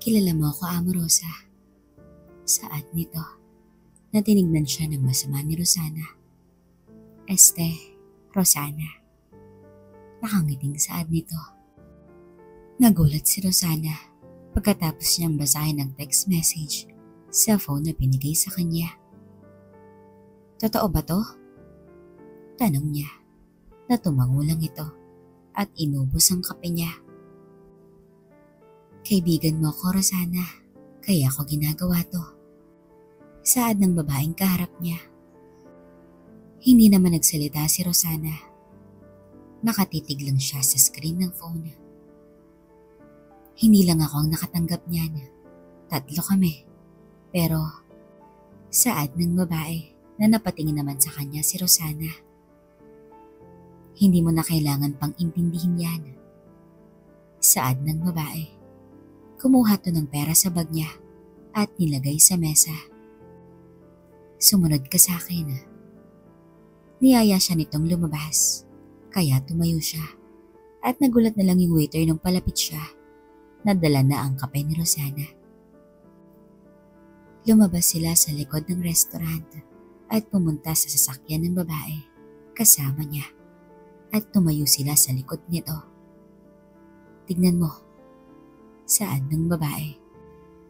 Kilala mo ako, Amorosa. Saad nito na tinignan siya ng masama ni Rosana. Rosana. Nakangiting saad nito. Nagulat si Rosana pagkatapos niyang basahin ang text message sa phone na binigay sa kanya. Totoo ba to? Tanong niya na tumango lang ito at inubos ang kape niya. Kaibigan mo ako, Rosana, kaya ako ginagawa to. Saad ng babaeng kaharap niya. Hindi naman nagsalita si Rosana. Nakatitig lang siya sa screen ng phone. Hindi lang ako ang nakatanggap niyan. 3 kami. Pero saad ng babae na napatingin naman sa kanya si Rosana. Hindi mo na kailangan pang intindihin yan. Saad ng babae. Kumuha to ng pera sa bag niya at nilagay sa mesa. Sumunod ka sa akin. Niyaya siya nitong lumabas, kaya tumayo siya at nagulat na lang yung waiter nung palapit siya. Nadala na ang kape ni Rosana. Lumabas sila sa likod ng restaurant at pumunta sa sasakyan ng babae kasama niya at tumayo sila sa likod nito. Tignan mo, saad ng babae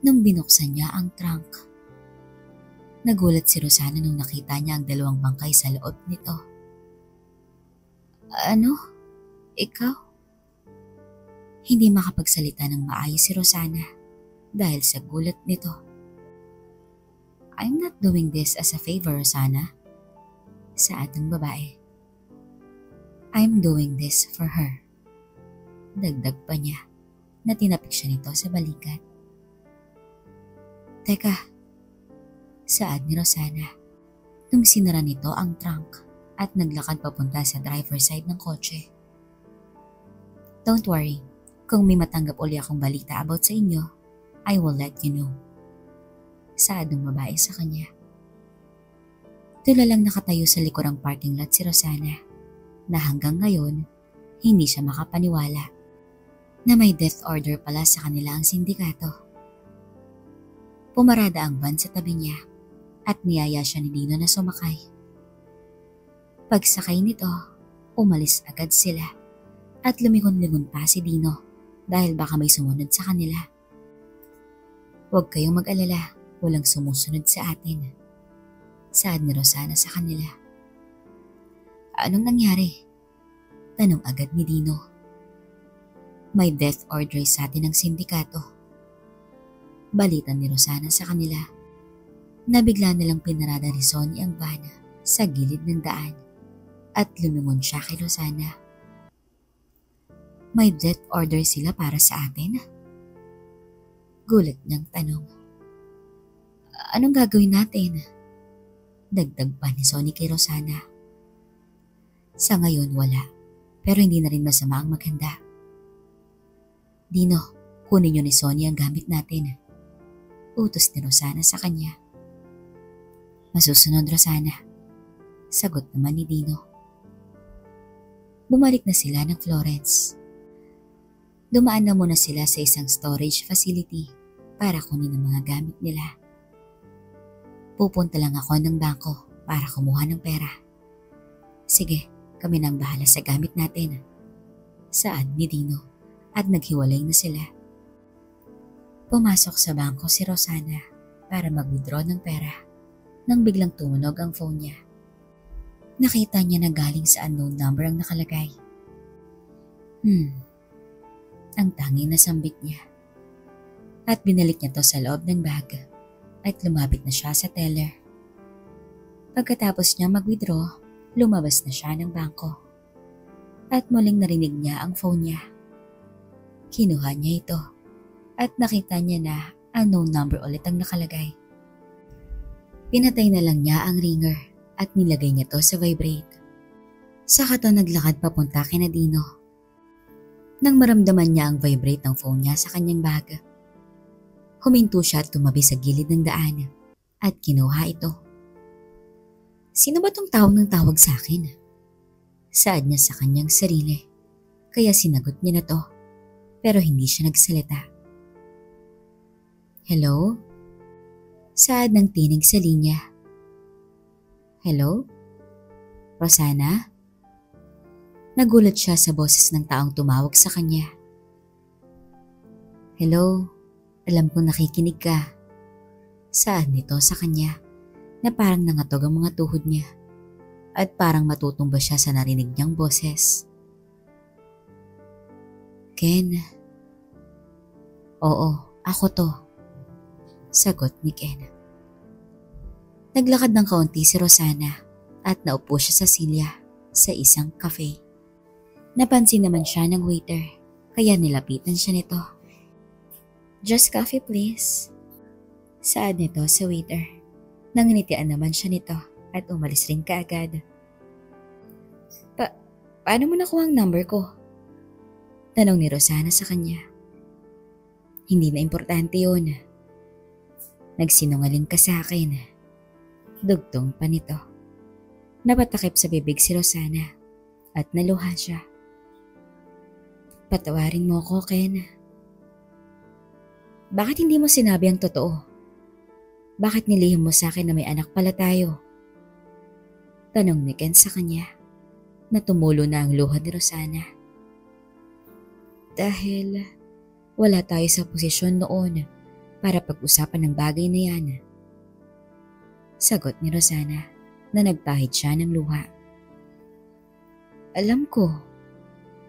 nung binuksan niya ang trunk. Nagulat si Rosana nung nakita niya ang 2 bangkay sa loob nito. Ano? Ikaw? Hindi makapagsalita ng maayos si Rosana dahil sa gulat nito. I'm not doing this as a favor, Rosana. Saad ng babae. I'm doing this for her. Dagdag pa niya na tinapik siya nito sa balikat. Teka, saad ni Rosana nung sinara nito ang trunk at naglakad papunta sa driver's side ng kotse. Don't worry, kung may matanggap uli akong balita about sa inyo, I will let you know. Saad ng babae sa kanya. Tula lang nakatayo sa likurang parking lot si Rosana na hanggang ngayon hindi siya makapaniwala na may death order pala sa kanila ang sindikato. Pumarada ang van sa tabi niya at niyaya siya ni Dino na sumakay. Pagsakay nito, umalis agad sila at lumingon-lingon pa si Dino dahil baka may sumunod sa kanila. Huwag kayong mag-alala, walang sumusunod sa atin. Saad ni Rosana sa kanila. Anong nangyari? Tanong agad ni Dino. May death order sa atin ng sindikato. Balita ni Rosana sa kanila. Nabigla nilang pinarada ni Sonny ang van sa gilid ng daan at lumingon siya kay Rosana. May death order sila para sa atin? Gulat niyang tanong. Anong gagawin natin? Dagdag pa ni Sonny kay Rosana. Sa ngayon wala, pero hindi na rin masama ang maghanda. Dino, kunin niyo ni Sonny ang gamit natin. Utos ni Rosana sa kanya. Masusunod, Rosana. Sagot naman ni Dino. Bumalik na sila ng Florence. Dumaan na muna sila sa isang storage facility para kunin ang mga gamit nila. Pupunta lang ako ng bangko para kumuha ng pera. Sige, kami nang bahala sa gamit natin. Saad ni Dino. At naghiwalay na sila. Pumasok sa bangko si Rosana para mag-withdraw ng pera nang biglang tumunog ang phone niya. Nakita niya na galing sa unknown number ang nakalagay. Ang tanging nasambit niya. At binalik niya to sa loob ng bag at lumapit na siya sa teller. Pagkatapos niya mag-withdraw, lumabas na siya ng bangko. At muling narinig niya ang phone niya. Kinuha niya ito at nakita niya na unknown number ulit ang nakalagay. Pinatay na lang niya ang ringer at nilagay niya to sa vibrate. Saka to naglakad papunta kina Dino. Nang maramdaman niya ang vibrate ng phone niya sa kanyang bag, huminto siya at tumabi sa gilid ng daan at kinuha ito. Sino ba tong tawag ng tawag sa akin? Saad niya sa kanyang sarili, kaya sinagot niya na to. Pero hindi siya nagsalita. Hello? Saad ng tinig sa linya. Hello? Rosana? Nagulat siya sa boses ng taong tumawag sa kanya. Hello? Alam kong nakikinig ka. Saad nito sa kanya na parang nangatog ang mga tuhod niya at parang matutumba siya sa narinig niyang boses. Ken? Oo, ako to. Sagot ni Ken. Naglakad ng kaunti si Rosana at naupo siya sa silya sa isang cafe. Napansin naman siya ng waiter kaya nilapitan siya nito. Just coffee please. Saad nito sa waiter. Nanginitian naman siya nito at umalis rin kaagad. Paano mo nakuha ang number ko? Tanong ni Rosana sa kanya. Hindi na importante yun. Nagsinungaling ka sa akin. Dugtong pa nito. Napatakip sa bibig si Rosana at naluha siya. Patawarin mo ako, Ken. Bakit hindi mo sinabi ang totoo? Bakit nilihim mo sa akin na may anak pala tayo? Tanong ni Ken sa kanya na tumulo na ang luha ni Rosana. Dahil wala tayo sa posisyon noon para pag-usapan ng bagay na yan. Sagot ni Rosana na nagpahid siya ng luha. Alam ko,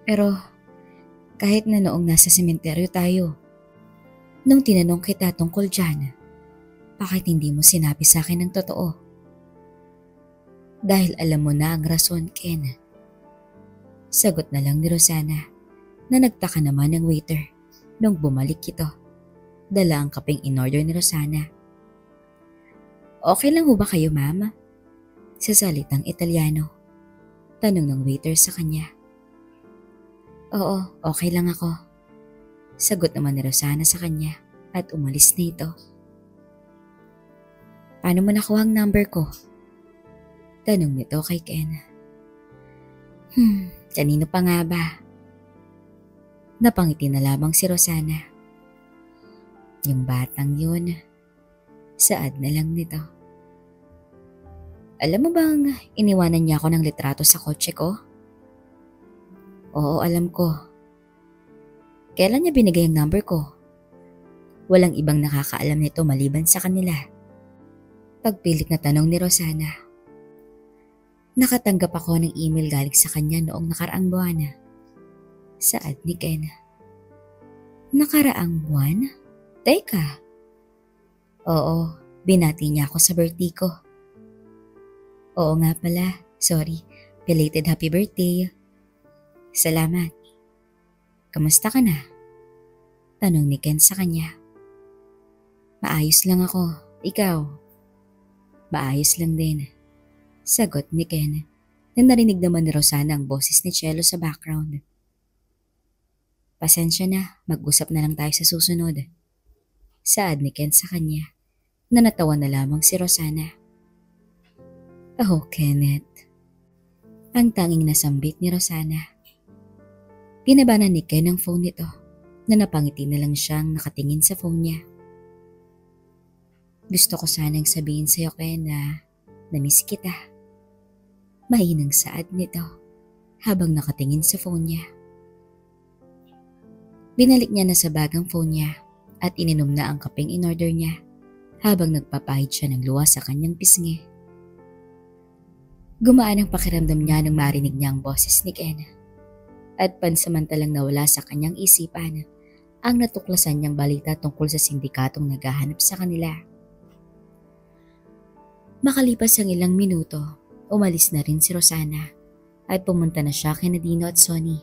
pero kahit na noong nasa sementeryo tayo, nung tinanong kita tungkol dyan, bakit hindi mo sinabi sa akin ang totoo? Dahil alam mo na ang rason, Ken. Sagot na lang ni Rosana na nagtaka naman ng waiter nung bumalik ito. Dala ang kapeng in-order ni Rosana. Okay lang ho ba kayo, ma'am? Sa salitang Italiano. Tanong ng waiter sa kanya. Oo, okay lang ako. Sagot naman ni Rosana sa kanya at umalis na ito. Paano mo nakuha ang number ko? Tanong nito kay Ken. Kanino pa nga ba? Napangiti na lamang si Rosana. Yung batang yun, saad na lang nito. Alam mo bang iniwanan niya ako ng litrato sa kotse ko? Oo, alam ko. Kailan niya binigay ang number ko? Walang ibang nakakaalam nito maliban sa kanila. Pagpilit na tanong ni Rosana. Nakatanggap ako ng email galing sa kanya noong nakaraang buwan. Saad ni Ken. Nakaraang buwan? Teka. Oo, binati niya ako sa birthday ko. Oo nga pala, sorry. Belated happy birthday. Salamat. Kamusta ka na? Tanong ni Ken sa kanya. Maayos lang ako. Ikaw? Maayos lang din. Sagot ni Ken na narinig naman ni Rosana ang boses ni Cello sa background. Pasensya na, mag-usap na lang tayo sa susunod. Saad ni Ken sa kanya na natawa na lamang si Rosana. Oh, Kenneth. Ang tanging nasambit ni Rosana. Pinabanan ni Ken ang phone nito na napangiti na lang siyang nakatingin sa phone niya. Gusto ko sanang sabihin sa'yo, Ken, na namiss kita. Mahinang saad nito habang nakatingin sa phone niya. Binalik niya na sa bag ang phone niya at ininom na ang kapeng in-order niya habang nagpapahid siya ng luha sa kanyang pisngi. Gumaan ang pakiramdam niya nang marinig niya ang boses ni Ken at pansamantalang nawala sa kanyang isipan ang natuklasan niyang balita tungkol sa sindikatong naghahanap sa kanila. Makalipas ang ilang minuto, umalis na rin si Rosana at pumunta na siya kina Dino at Sonny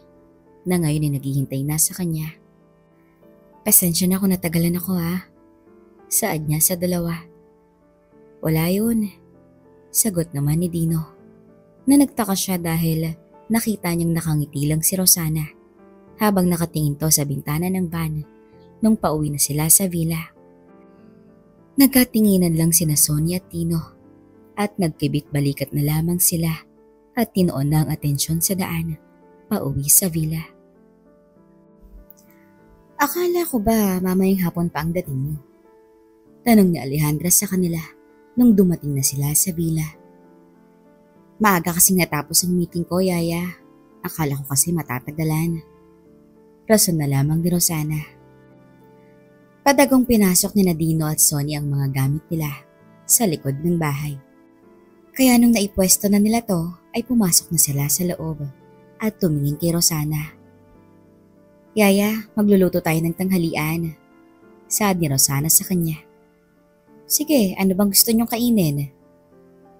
na ngayon ay naghihintay na sa kanya. Pasensya na kung natagalan ako ha. Saad niya sa dalawa. Wala yun. Sagot naman ni Dino na nagtaka siya dahil nakita niyang nakangiti lang si Rosana habang nakatingin to sa bintana ng van nung pauwi na sila sa villa. Nagkatinginan lang sina Sonny at Dino at nagkibit-balikat na lamang sila at tinoon na ang atensyon sa daan pauwi sa villa. Akala ko ba mamayang hapon pa ang dating niyo? Tanong ni Alejandra sa kanila nung dumating na sila sa villa. Maaga kasing natapos ang meeting ko, Yaya. Akala ko kasi matatagalan. Rason na lamang ni Rosana. Padagong pinasok ni Dino at Sonny ang mga gamit nila sa likod ng bahay. Kaya nung naipwesto na nila to, ay pumasok na sila sa loob at tumingin kay Rosana. Yaya, magluluto tayo ng tanghalian. Saad ni Rosana sa kanya. Sige, ano bang gusto niyong kainin?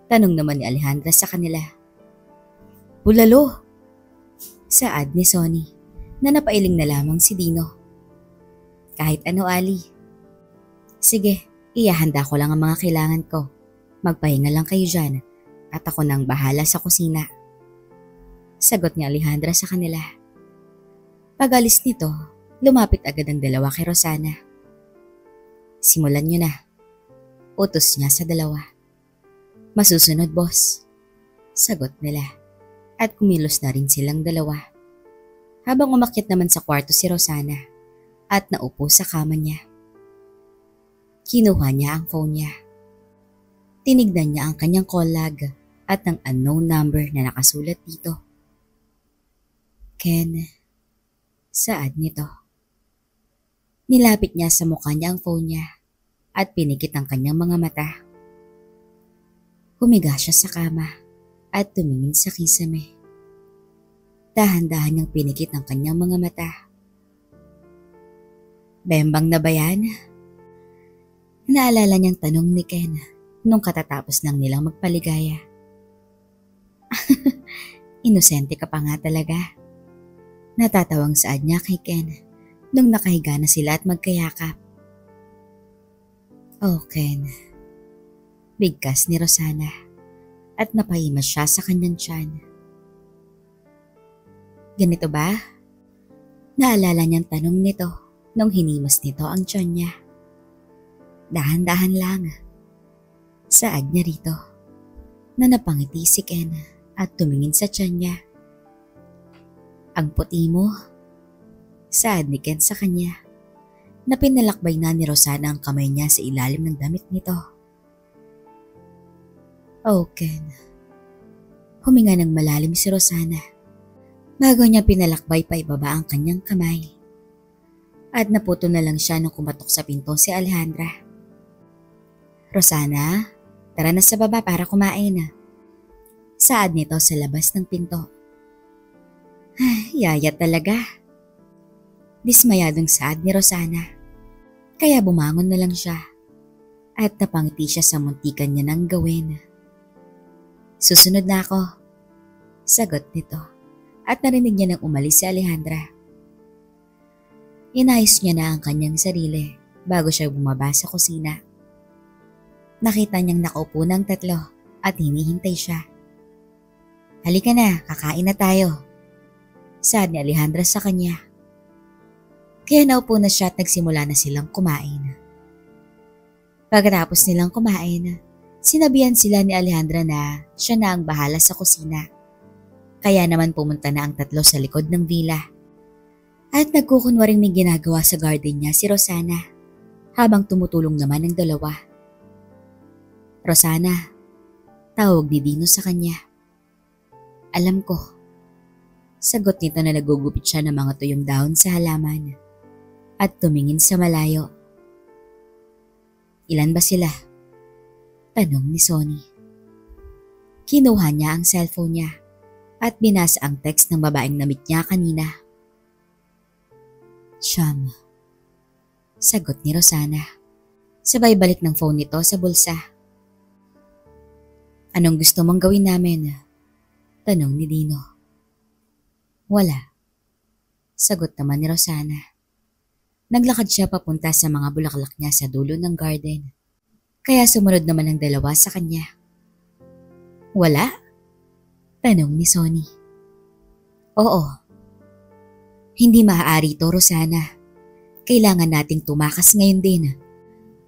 Tanong naman ni Alejandra sa kanila. Bulalo! Saad ni Sonny na napailing na lamang si Dino. Kahit ano, Ali. Sige, ihahanda ko lang ang mga kailangan ko. Magpahinga lang kayo dyan at ako nang bahala sa kusina. Sagot ni Alejandra sa kanila. Pag-alis nito, lumapit agad ang dalawa kay Rosana. Simulan niyo na. Utos niya sa dalawa. Masusunod, boss. Sagot nila. At kumilos na rin silang dalawa. Habang umakyat naman sa kwarto si Rosana at naupo sa kama niya. Kinuha niya ang phone niya. Tinignan niya ang kanyang call log at ang unknown number na nakasulat dito. Ken, saad nito. Nilapit niya sa mukha niya ang phone niya at pinikit ang kanyang mga mata. Humiga siya sa kama at tumingin sa kisame. Dahan-dahan niyang pinikit ang kanyang mga mata. Bembang na ba yan? Naalala niyang tanong ni Ken nung katatapos lang nilang magpaligaya. Inosente ka pa nga talaga. Natatawang saad niya kay Ken nung nakahiga na sila at magkayakap. Oh, Ken. Bigkas ni Rosana at napahimas siya sa kanyang tiyan. Ganito ba? Naalala niyang tanong nito nung hinimas nito ang tiyan niya. Dahan-dahan lang. Saad niya rito na napangiti si Ken at tumingin sa tiyan niya. Ang puti mo. Saad ni Ken sa kanya na pinalakbay na ni Rosana ang kamay niya sa ilalim ng damit nito. Oh, Ken. Huminga ng malalim si Rosana bago niya pinalakbay pa ibaba ang kanyang kamay. At naputo na lang siya nung kumatok sa pinto si Alejandra. Rosana, tara na sa baba para kumain. Saad nito sa labas ng pinto. Yaya talaga. Dismayadong saad ni Rosana. Kaya bumangon na lang siya at napangiti siya sa muntikan niya nang gawin. Susunod na ako. Sagot nito at narinig niya nang umalis si Alejandra. Inayos niya na ang kanyang sarili bago siya bumaba sa kusina. Nakita niyang nakaupo ng tatlo at hinihintay siya. Halika na, kakain na tayo. Saad ni Alejandra sa kanya. Kaya naupo na siya at nagsimula na silang kumain. Pagkatapos nilang kumain, sinabihan sila ni Alejandra na siya na ang bahala sa kusina. Kaya naman pumunta na ang tatlo sa likod ng villa. At nagkukunwaring may ginagawa sa garden niya si Rosana habang tumutulong naman ang dalawa. Rosana, tawag ni Dino sa kanya. Alam ko. Sagot nito na nagugupit siya ng mga tuyong dahon sa halaman at tumingin sa malayo. Ilan ba sila? Tanong ni Sonny. Kinuha niya ang cellphone niya at binasa ang text ng babaeng na-meet niya kanina. Siyam. Sagot ni Rosana. Sabay balik ng phone nito sa bulsa. Anong gusto mong gawin namin? Tanong ni Dino. Wala. Sagot naman ni Rosana. Naglakad siya papunta sa mga bulaklak niya sa dulo ng garden. Kaya sumunod naman ang dalawa sa kanya. Wala? Tanong ni Sonny. Oo. Hindi maaari ito, Rosana. Kailangan nating tumakas ngayon din.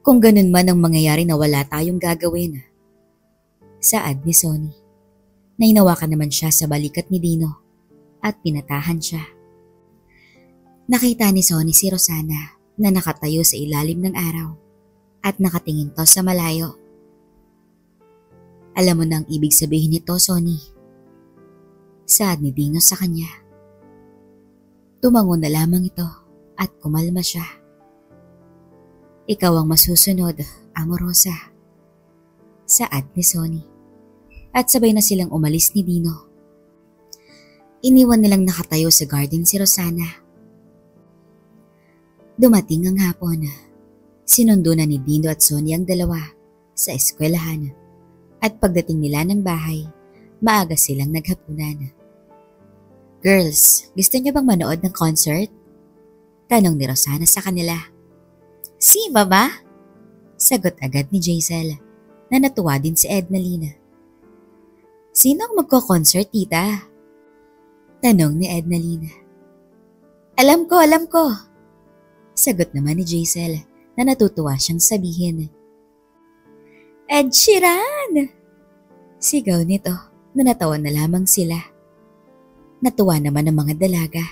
Kung ganun man ang mangyayari na wala tayong gagawin. Saad ni Sonny. Nainawakan naman siya sa balikat ni Dino at pinatahan siya. Nakita ni Sonny si Rosana na nakatayo sa ilalim ng araw at nakatingin to sa malayo. Alam mo na ang ibig sabihin nito, Sonny. Saad ni Dino sa kanya. Tumango na lamang ito at kumalma siya. Ikaw ang masusunod, Amorosa. Saad ni Sonny. At sabay na silang umalis ni Dino. Iniwan nilang nakatayo sa garden si Rosana. Dumating ang hapon. Sinundo na ni Dino at Sonny ang dalawa sa eskwelahan. At pagdating nila ng bahay, maaga silang naghapunan. Girls, gusto niyo bang manood ng concert? Tanong ni Rosana sa kanila. Si Mama? Sagot agad ni Jaisel na natuwa din si Ednalina. Sino ang magko-concert, tita? Tanong ni Ednalina. Alam ko. Sagot naman ni Jaisel na natutuwa siyang sabihin. Ed Sheeran! Sigaw nito na natawa na lamang sila. Natuwa naman ang mga dalaga.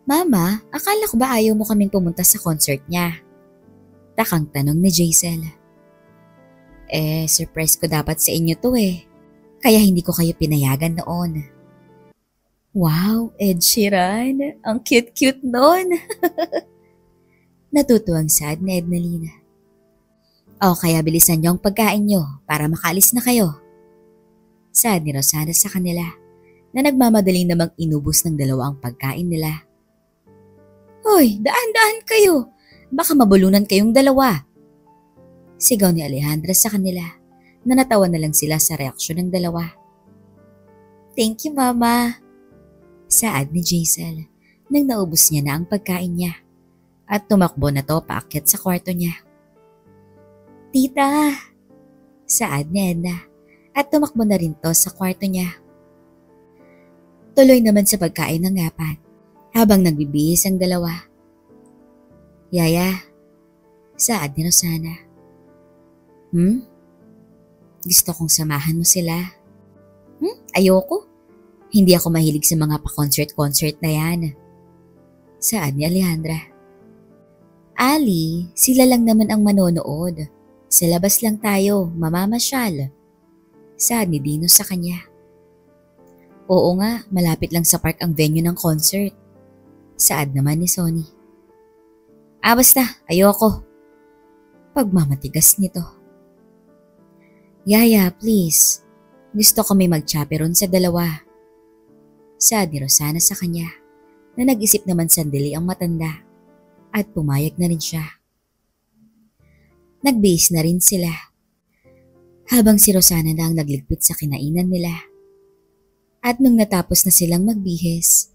Mama, akala ko ba ayaw mo kaming pumunta sa concert niya? Takang tanong ni Jaisel. Surprise ko dapat sa inyo to Kaya hindi ko kayo pinayagan noon. Wow, Ed Sheeran, ang cute-cute noon. Natutuwang sad ni Ednalina. Kaya bilisan niyo ang pagkain niyo para makaalis na kayo. Sad ni Rosana sa kanila na nagmamadaling namang inubos ng dalawa ang pagkain nila. Hoy, daan-daan kayo. Baka mabulunan kayong dalawa. Sigaw ni Alejandra sa kanila na natawa na lang sila sa reaksyon ng dalawa. Thank you, Mama. Saad ni Jaisel nang naubos niya na ang pagkain niya at tumakbo na to paakyat sa kwarto niya. Tita! Saad ni Edna at tumakbo na rin to sa kwarto niya. Tuloy naman sa pagkain ng apat habang nagbibihis ang dalawa. Yaya, saad ni Rosana. Gusto kong samahan mo sila. Ayoko. Hindi ako mahilig sa mga pa-concert-concert na yan. Saad ni Alejandra. Ali, sila lang naman ang manonood. Sa labas lang tayo, mamamasyal. Saad ni Dino sa kanya. Oo nga, malapit lang sa park ang venue ng concert. Saad naman ni Sonny. Basta, ayoko. Pagmamatigas nito. Yaya, please. Gusto ko may mag-chaperon sa dalawa. Saad ni Rosana sa kanya na nag-isip naman sandali ang matanda at pumayag na rin siya. Nagbihis na rin sila. Habang si Rosana na ang nagligpit sa kinainan nila. At nung natapos na silang magbihis,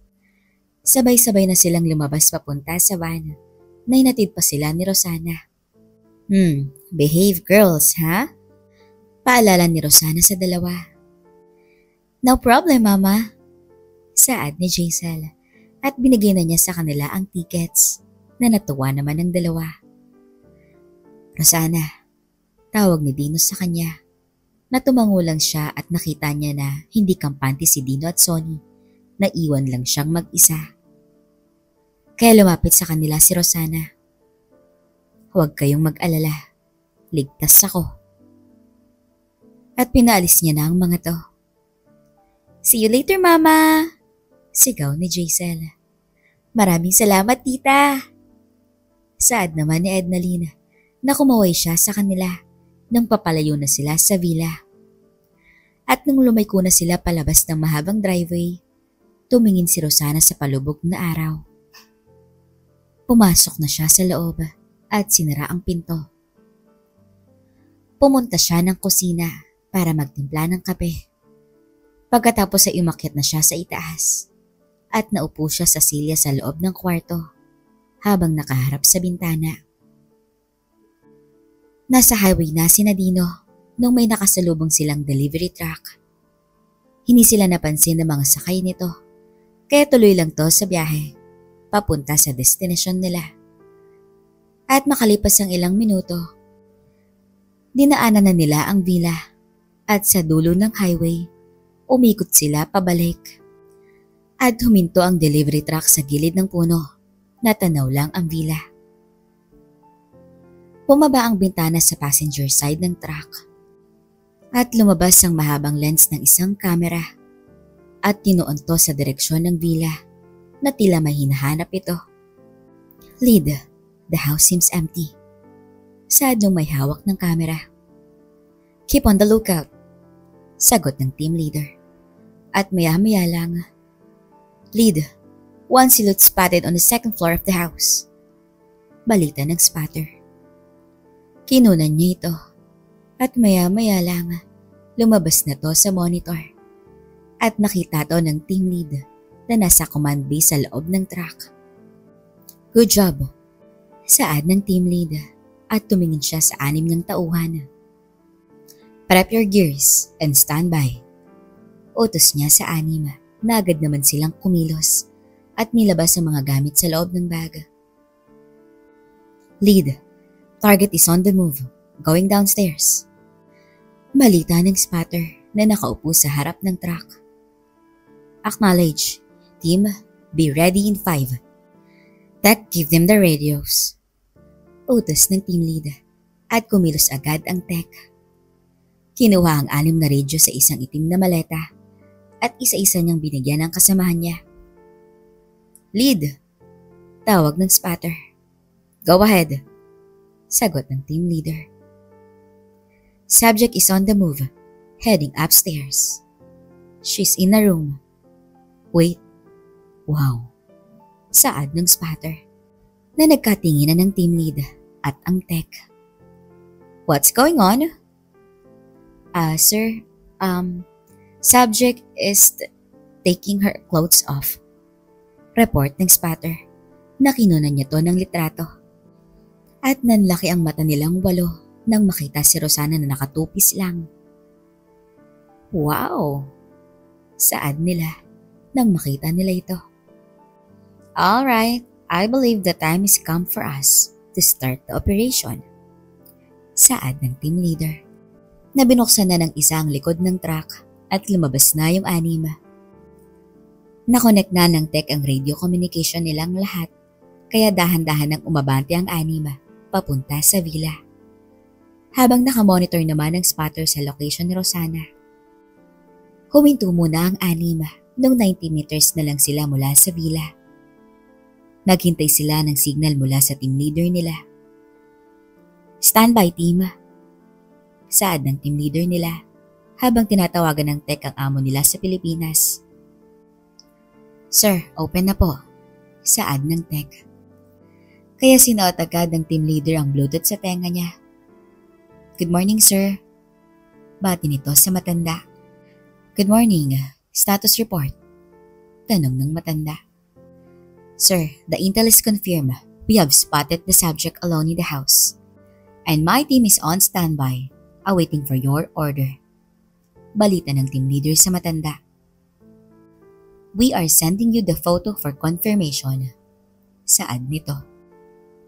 sabay-sabay na silang lumabas papunta sa van na inatid pa sila ni Rosana. Behave girls, ha? Paalala ni Rosana sa dalawa. No problem, Mama. Saad ni Jaisel at binigay na niya sa kanila ang tickets na natuwa naman ng dalawa. Rosana, tawag ni Dino sa kanya. Natumango lang siya at nakita niya na hindi kampante si Dino at Sonny. Naiwan lang siyang mag-isa. Kaya lumapit sa kanila si Rosana. Huwag kayong mag-alala. Ligtas ako. At pinaalis niya na ang mga to. See you later, Mama! Sigaw ni Jaisel. Maraming salamat, Tita! Saad naman ni Ednalina na kumaway siya sa kanila nang papalayo na sila sa villa. At nung lumayko na sila palabas ng mahabang driveway, tumingin si Rosana sa palubog na araw. Pumasok na siya sa loob at sinara ang pinto. Pumunta siya ng kusina para magtimpla ng kape. Pagkatapos ay umakyat na siya sa itaas at naupo siya sa silya sa loob ng kwarto habang nakaharap sa bintana. Nasa highway na si Dino nung may nakasalubong silang delivery truck. Hindi sila napansin ng mga sakay nito, kaya tuloy lang to sa biyahe, papunta sa destinasyon nila. At makalipas ang ilang minuto, dinaanan na nila ang villa at sa dulo ng highway, umikot sila pabalik. At huminto ang delivery truck sa gilid ng puno, natanaw lang ang villa. Bumaba ang bintana sa passenger side ng truck at lumabas ang mahabang lens ng isang kamera at tinuon to sa direksyon ng villa na tila may hinahanap ito. Lead, the house seems empty. Saad nung may hawak ng kamera. Keep on the lookout, sagot ng team leader. At maya-maya lang, Lead, one silhouette spotted on the second floor of the house. Balita ng spotter. Kinunan niya ito at maya-maya lang lumabas na to sa monitor at nakita to ng team lead na nasa command base sa loob ng truck. Good job, saad ng team lead at tumingin siya sa 6 niyang tauhan. Prep your gears and stand by. Utos niya sa 6 na agad naman silang kumilos at nilabas ang mga gamit sa loob ng bag. Lead, target is on the move, going downstairs. Balita ng spotter na nakaupo sa harap ng truck. Acknowledge. Team, be ready in 5. Tech, give them the radios. Utos ng team lead at kumilos agad ang tech. Kinuha ang 6 na radio sa isang itim na maleta at isa-isa niyang binigyan ng kasamahan niya. Lead, tawag ng spotter. Go ahead, sagot ng team leader. Subject is on the move, heading upstairs. She's in a room. Wait, wow, saad ng spotter na nagkatinginan ng team lead at ang tech. What's going on? Sir, subject is taking her clothes off. Report ng spotter na kinunan niya to ng litrato. At nanlaki ang mata nilang 8 nang makita si Rosana na nakatupis lang. Wow! Saad nila nang makita nila ito. Alright, I believe the time is come for us to start the operation. Saad ng team leader. Na binuksan na ng isa ang likod ng truck at lumabas na yung 6. Nakonect na ng tech ang radio communication nilang lahat kaya dahan-dahan nang umabante ang 6 papunta sa villa. Habang nakamonitor naman ang spotter sa location ni Rosana. Huminto muna ang 6 nung 90 meters na lang sila mula sa villa. Naghintay sila ng signal mula sa team leader nila. Standby team. Saad ng team leader nila habang tinatawagan ng tech ang amo nila sa Pilipinas. Sir, open na po. Saad ng tech. Kaya sinuot agad ng team leader ang Bluetooth sa tenga niya. Good morning, sir. Bati nito sa matanda. Good morning. Status report. Tanong ng matanda. Sir, the intel is confirmed. We have spotted the subject alone in the house. And my team is on standby, awaiting for your order. Balita ng team leader sa matanda. We are sending you the photo for confirmation. Saad nito.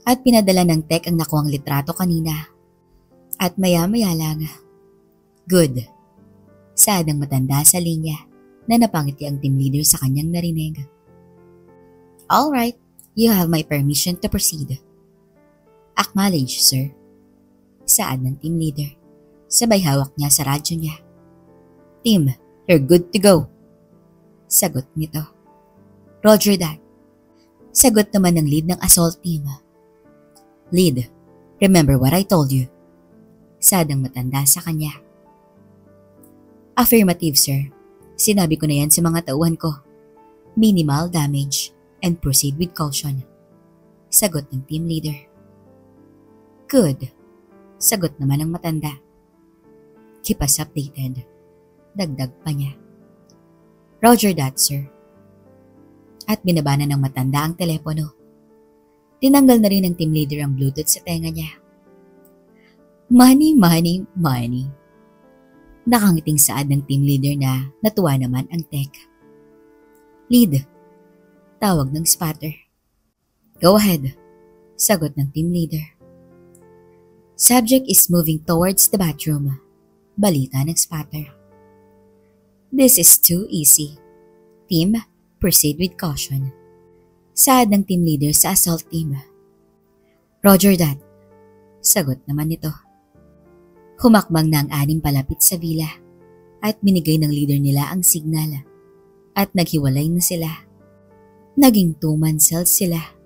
At pinadala ng tech ang nakuhang litrato kanina. At maya-maya lang. Good. Saad ng matanda sa linya na napangiti ang team leader sa kanyang narinig. Alright, you have my permission to proceed. Acknowledge, sir. Saad ng team leader. Sabay hawak niya sa radyo niya. Team, you're good to go. Sagot nito. Roger that. Sagot naman ng lead ng assault team. Lead, remember what I told you. Saad ng matanda sa kanya. Affirmative, sir. Sinabi ko na yan sa mga tauhan ko. Minimal damage and proceed with caution. Sagot ng team leader. Good. Sagot naman ng matanda. Keep us updated. Dagdag pa niya. Roger that, sir. At binaba na ng matanda ang telepono. Tinanggal na rin ng team leader ang Bluetooth sa tenga niya. Money, money, money. Nakangiting saad ng team leader na natuwa naman ang tech. Lead. Tawag ng spotter. Go ahead. Sagot ng team leader. Subject is moving towards the bathroom. Balita ng spotter. This is too easy. Team, proceed with caution. Saad ng team leader sa assault team. Roger that. Sagot naman nito. Humakbang na ang anim palapit sa villa at binigay ng leader nila ang signal at naghiwalay na sila. Naging 2-man cells sila